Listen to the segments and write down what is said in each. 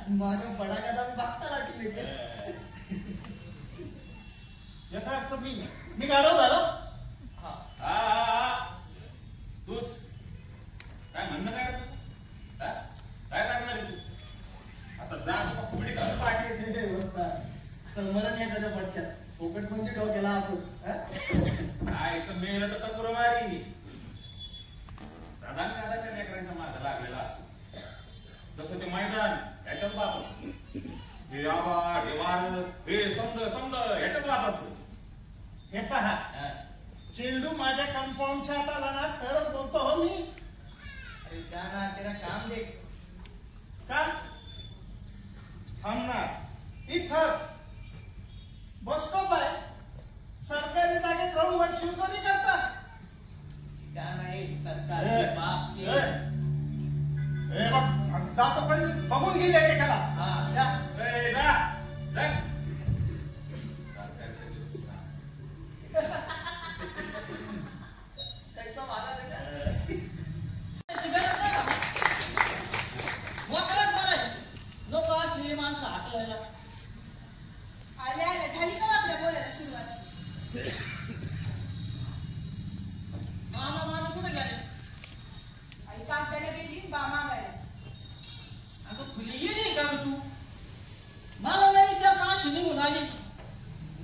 माझ्या बडाक्याचा मी बागता राखली याचा अर्थ मी गाढव झालो. तूच काय म्हणणं काय काय करणार तू आता जा तुला फुगडी घालून पाठी मरण एखाद्या पटक्यात फोकट म्हणजे डोक्याला आपण कायचं मेहनत तर टकुर मारी साधारण दादाच्या लेकरांच्या मागे लागलेला असतो. जसं ते मैदान याच्यात बापाचं, हे आबाळ हे वार हे समज याच्यात बापाचं. हे पहा चेंडू माझ्या कंपाऊंडच्या हात आला ना तरच बोलतो हो मी. अरे जाना तेरा काम देख. का थांबणार इथं बस स्टॉप आहे. सरकारी जागेत राहून वर्षिवणी करता क्या नाही सरकार बाप बघ जातो पण बघून गेली एकेकाला. हा जा जा कैसा वागा लोक असलेली माणसं हाकलायला आल्या झाली का आपल्या बोलायला सुरुवात. मामा कुठे गेले. आई काट्याला गेली बा मागायला. अगं खुली येडी का तू. मला नाही विचार काशी निघून आली.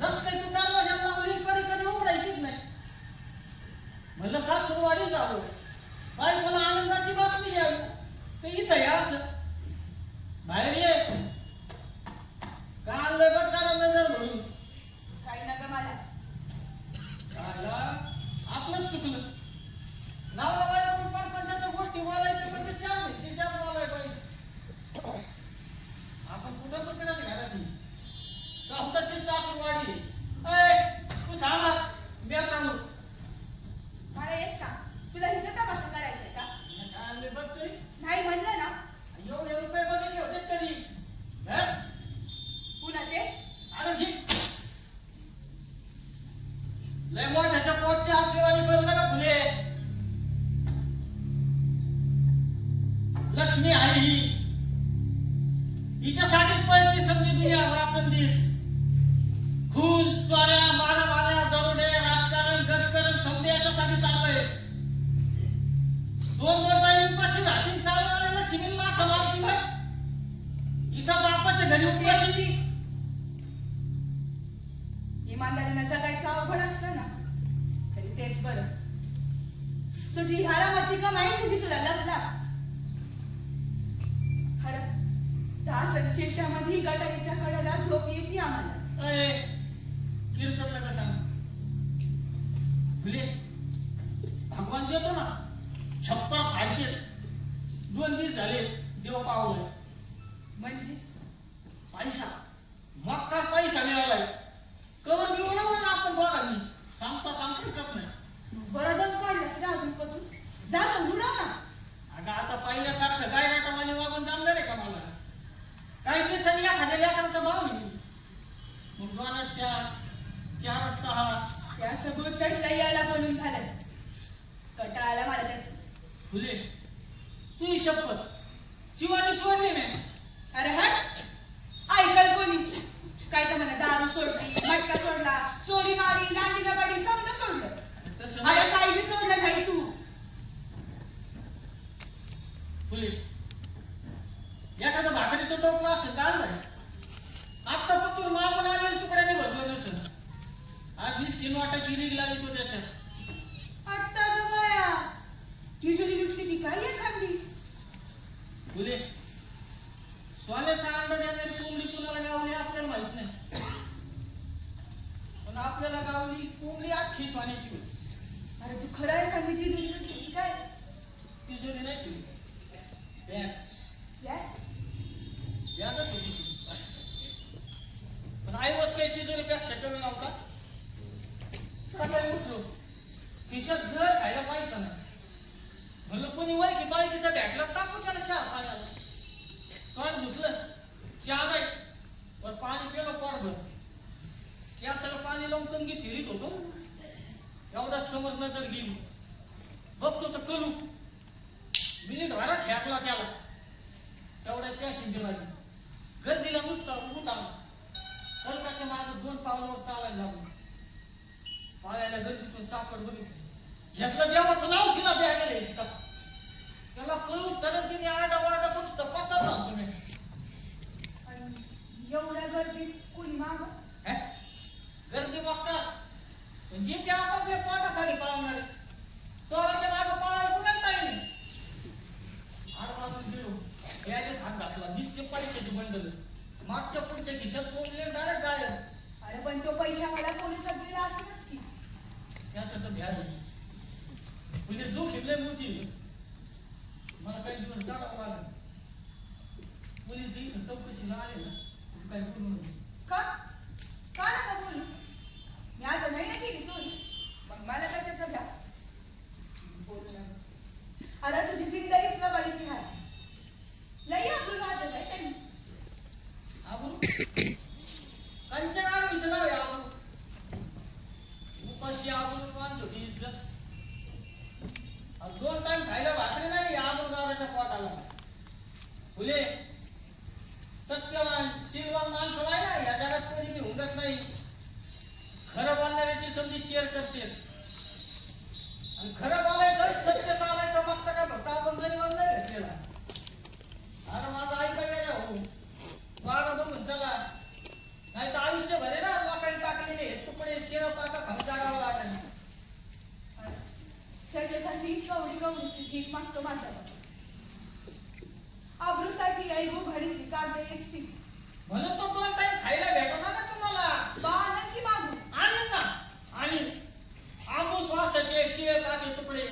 रस काही तू दरवाजाला लावली कधी उघडायचीच नाही. म्हणलं सासूरवाडी जावं बाई मला आनंदाची बातमी द्यावी तर इथं या असं बाहेर ये का आणलंय बघ जरा नजर भरून. काही नका मला झाला आपलंच चुकलं. नवरा बायको परपंचाच्या गोष्टी बोलायचं पण ते चार नाही ते चार बोलायला पाहिजे. आपण कुठं दुसऱ्याच घरात स्वतःची सासूरवाडी तू थांबा मी चालू. मला एक सांग तुला इथं तमाशा करायचंय का. काय आणले बघ तरी नाही म्हणलं ना एवढे रुपये बघितले होते कधी पुन्हा तेच. अरे घे लय मोठ्याच्या पोटच्या असलेवाणी करू नका फुले. लक्ष्मी आहे ही हिच्यासाठीच पळती संधी दुनिया रात्रंदिवस. खून चोऱ्या माऱ्या दरोडे राजकारण गजकारण समजे याच्यासाठी चाललंय. दोन बाई उपाशी राहतील चालू लक्ष्मी माथा मारती बघ. इथं बापाच्या घरी उपाशी. इमानदारीनं सगळ्याचं अवघड असलं ना तरी तेच बरं. तुझी हरामाची कमाई तुझी तुला लग्न हर त्या संचित्यामध्ये गटारीच्या कडेला झोप येते आम्हाला. कीर्तनला का सांग फुले भगवान देतो ना छप्पर फाडकेच. 2 दिवस झाले देव पावलं म्हणजे पैसा मग काय पैसा मिळालाय कवर घेऊन ना आपण दोघांनी सांगताच नाही. बरं दम काढलंस ना अजून पण तू जा सांगू ना. अगं आता पहिल्यासारखं गायराटामाने वागून जमणार आहे का मला. काही दिवसांनी एखाद्या लेकराचा भाव नाही मग 2-4 6 त्या सगळं चटला यायला बोलून झालं. कंटाळाला मला त्याच. फुले तू ही शपथ जीवानी सोडली नाही. अरे हट ऐकल कोणी काय तर म्हणा दारू सोडली मटका सोडला चोरी मारी लांडी लबाडी समजा सोडलं. अरे काही बी सोडलं नाही तू. फुले एखादं भाकरीचं टोपलं असतं का नाही. आता पण मागून आलेलं तुकड्याने भरलं नसतं. आज 3 वाटाची रीड लागली तो त्याच्यात. आता ग बाया तिजोरी विकली की काय एखादी. फुले सोन्याचा अंडा देणारी कोंबडी कुणाला गावली आपल्याला माहित नाही पण आपल्याला गावली कोंबडी अख्खी सोन्याची होती. अरे तू खरं एखादी तिजोरी विकली की काय. तिजोरी नाही केली बॅगच होती पण आईवच काही तिजोरीपेक्षा कमी नव्हता. सकाळी उठलो खिशात जर खायला पैसा नाही म्हणलं कोणी वय की बायकीचा भेटला टाकून त्याला चहा पाण्याला. तोंड धुतलं चहा नाही वर पाणी पिलं पोटभर. केसाला पाणी लावून कंगी फिरीत होतो. एवढ्याच समोर नजर गेली बघतो तर कलू मिनिट भरात फेकला त्याला. तेवढ्यात पॅसेंजर आली नुसता उभूत आला कलकाच्या मागे 2 पावलावर चालायला लागलो पायाला गर्दीतून सापड बघितलं घेतलं देवाचं नाव तिला बॅगेला हिसका त्याला कळूच तर तिने आरडावारडा करूच तर पसारला तुम्ही आणि एवढ्या गर्दीत कोणी माग गर्दी बघतात पण जे ते आपापल्या पोटासाठी पाळणार चोराच्या मागे पाळायला कुणाला टाइम आडवाजून गेलो बॅगेत हात घातला दिसते पैशाची बंडल मागच्या पुढच्या खिशात कोंबले डायरेक्ट गायब अरे पण तो पैसा मला पोलिसात दिला असेलच की त्याचं तर ध्यान म्हणजे जो खिल्ले मोठी मला काही दिवस काढावं लागेल पोलीस देईल चौकशीला आले ना काही बोलू नको का का नका बोलू मी आता नाही ना केली चोरी मग मला कशाचा घ्या बोलू नका आता तुझी जिंदगीच लबाडीची आहे लई आपलं वादत आहे त्यांनी आबरू कंचन आबरूचं नाव आहे आबरू उपाशी आबरू माणसोटी इज्जत 2 टाइम खायला भाकरी नाही आबरूदाराच्या पोटाला फुले सत्यवान शीलवान माणसं नाही ना या जगात कोणी बी हुंगत नाही खरं बोलणाऱ्याची संधी चेअर करते आणि खरं बोलायचं सत्य चालायचं मागतं काय फक्त आपण गरीबांना नाही घेतलेला अरे माझा ऐकायला हो वारा बघून चला नाही तर आयुष्यभर आहे ना लोकांनी टाकलेले तुकडे शेळ पाका खाली जागावं लागेल त्याच्यासाठी कवडीची भीक मागतो माझ्यावर आबरूसाठी आई गो घडीतली कागद हेच ती म्हणून तो 2 टाइम खायला भेटणार ना तुम्हाला बाण की मागू आणीन ना आणि आंबू श्वासाचे शेळ पाके तुकडे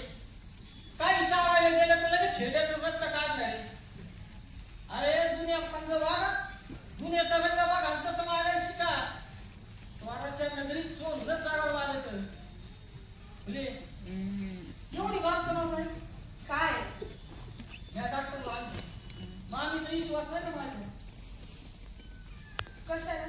काही चावायला गेलं तर लगेच छेड्यातून रक्त काढणारे अरे दुनिया संघ वागा दुनियाचा रंग बघा तसं मागायला शिका स्वाराच्या नगरीत चोर न चारावं लागायचं फुले एवढी बात करणार काय या डॉक्टरला आणतो मामीचा विश्वास नाही ना माझ्या कशाला